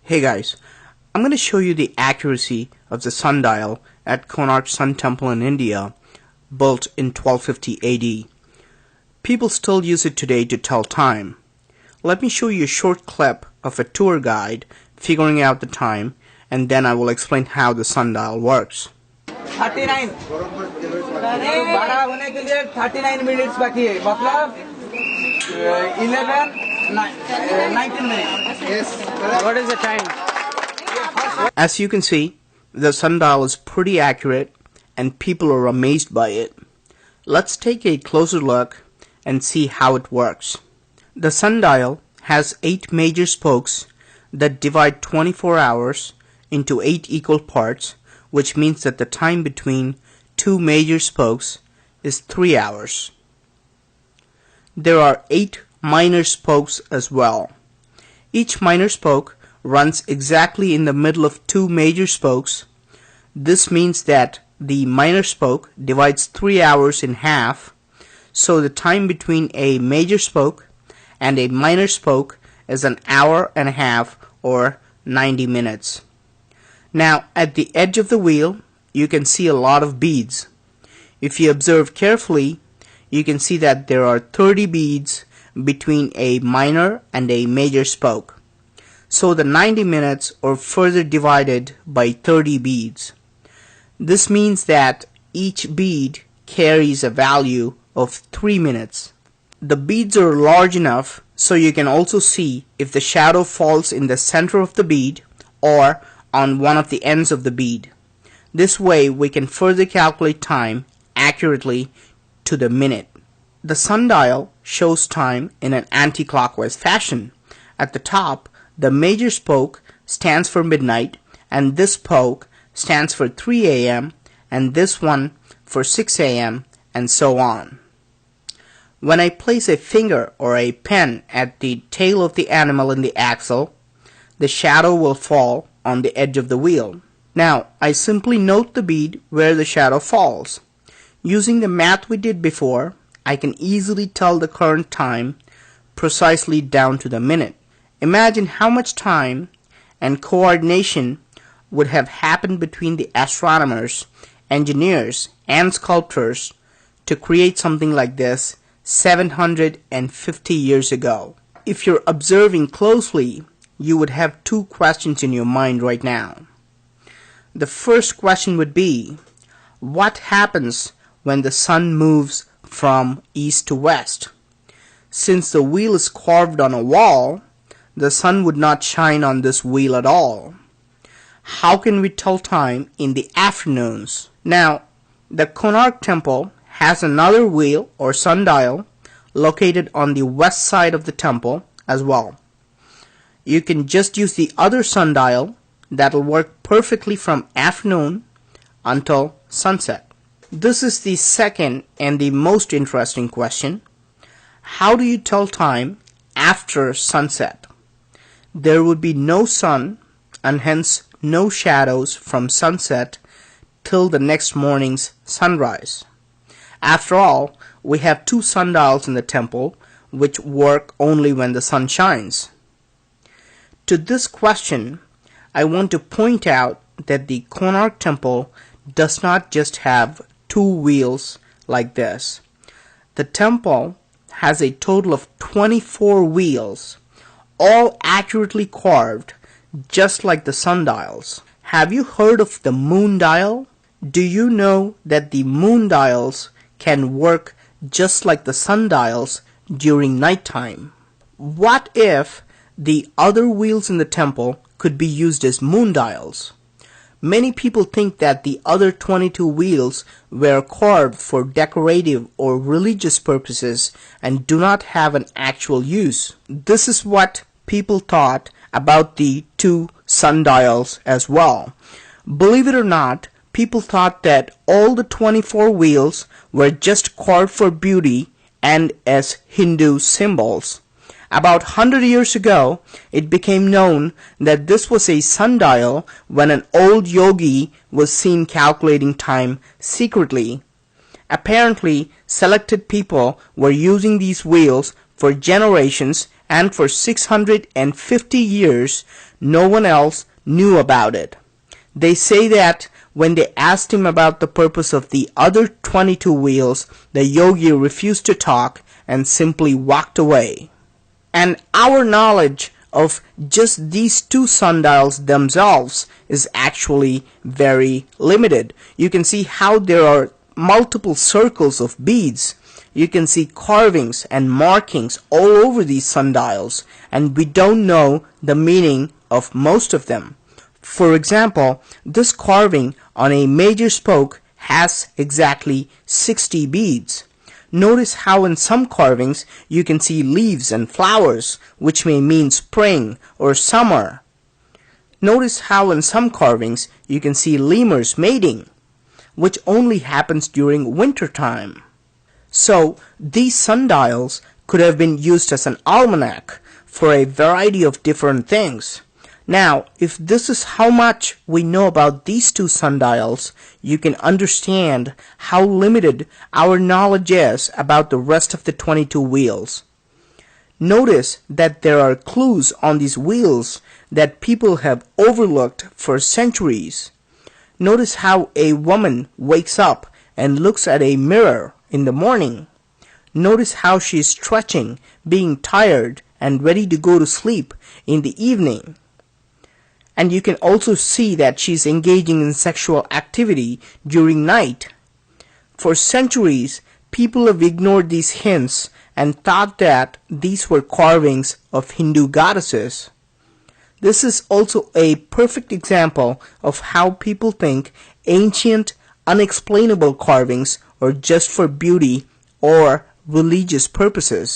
Hey guys, I'm going to show you the accuracy of the sundial at Konark Sun Temple in India, built in 1250 AD. People still use it today to tell time. Let me show you a short clip of a tour guide figuring out the time, and then I will explain how the sundial works. 39 12 होने के लिए 39 minutes बाकी है मतलब 19 minutes. Yes. What is the time? As you can see, the sundial is pretty accurate and people are amazed by it. Let's take a closer look and see how it works. The sundial has 8 major spokes that divide 24 hours into 8 equal parts, which means that the time between 2 major spokes is 3 hours. There are 8 minor spokes as well. Each minor spoke runs exactly in the middle of 2 major spokes. This means that the minor spoke divides 3 hours in half, so the time between a major spoke and a minor spoke is an hour and a half or 90 minutes. Now, at the edge of the wheel, you can see a lot of beads. If you observe carefully, you can see that there are 30 beads between a minor and a major spoke. So the 90 minutes are further divided by 30 beads. This means that each bead carries a value of 3 minutes. The beads are large enough so you can also see if the shadow falls in the center of the bead or on one of the ends of the bead. This way we can further calculate time accurately to the minute. The sundial shows time in an anti-clockwise fashion. At the top, the major spoke stands for midnight, and this spoke stands for 3 a.m., and this one for 6 a.m., and so on. When I place a finger or a pen at the tail of the animal in the axle, the shadow will fall on the edge of the wheel. Now, I simply note the bead where the shadow falls. Using the math we did before, I can easily tell the current time precisely down to the minute. Imagine how much time and coordination would have happened between the astronomers, engineers, and sculptors to create something like this 750 years ago. If you're observing closely, you would have 2 questions in your mind right now. The first question would be, what happens when the sun moves from east to west? Since the wheel is carved on a wall, the sun would not shine on this wheel at all. How can we tell time in the afternoons? Now, the Konark temple has another wheel or sundial located on the west side of the temple as well. You can just use the other sundial that will work perfectly from afternoon until sunset. This is the second and the most interesting question. How do you tell time after sunset? There would be no sun and hence no shadows from sunset till the next morning's sunrise. After all, we have 2 sundials in the temple which work only when the sun shines. To this question, I want to point out that the Konark temple does not just have 2 wheels like this. The temple has a total of 24 wheels, all accurately carved, just like the sundials. Have you heard of the moon dial? Do you know that the moon dials can work just like the sundials during nighttime? What if the other wheels in the temple could be used as moon dials? Many people think that the other 22 wheels were carved for decorative or religious purposes and do not have an actual use. This is what people thought about the 2 sundials as well. Believe it or not, people thought that all the 24 wheels were just carved for beauty and as Hindu symbols. About 100 years ago, it became known that this was a sundial when an old yogi was seen calculating time secretly. Apparently, selected people were using these wheels for generations and for 650 years no one else knew about it. They say that when they asked him about the purpose of the other 22 wheels, the yogi refused to talk and simply walked away. And our knowledge of just these two sundials themselves is actually very limited. You can see how there are multiple circles of beads. You can see carvings and markings all over these sundials, and we don't know the meaning of most of them. For example, this carving on a major spoke has exactly 60 beads. Notice how in some carvings you can see leaves and flowers, which may mean spring or summer. Notice how in some carvings you can see lemurs mating, which only happens during winter time. So these sundials could have been used as an almanac for a variety of different things. Now, if this is how much we know about these two sundials, you can understand how limited our knowledge is about the rest of the 22 wheels. Notice that there are clues on these wheels that people have overlooked for centuries. Notice how a woman wakes up and looks at a mirror in the morning. Notice how she is stretching, being tired, and ready to go to sleep in the evening. And you can also see that she's engaging in sexual activity during night. For centuries, people have ignored these hints and thought that these were carvings of Hindu goddesses. This is also a perfect example of how people think ancient, unexplainable carvings are just for beauty or religious purposes.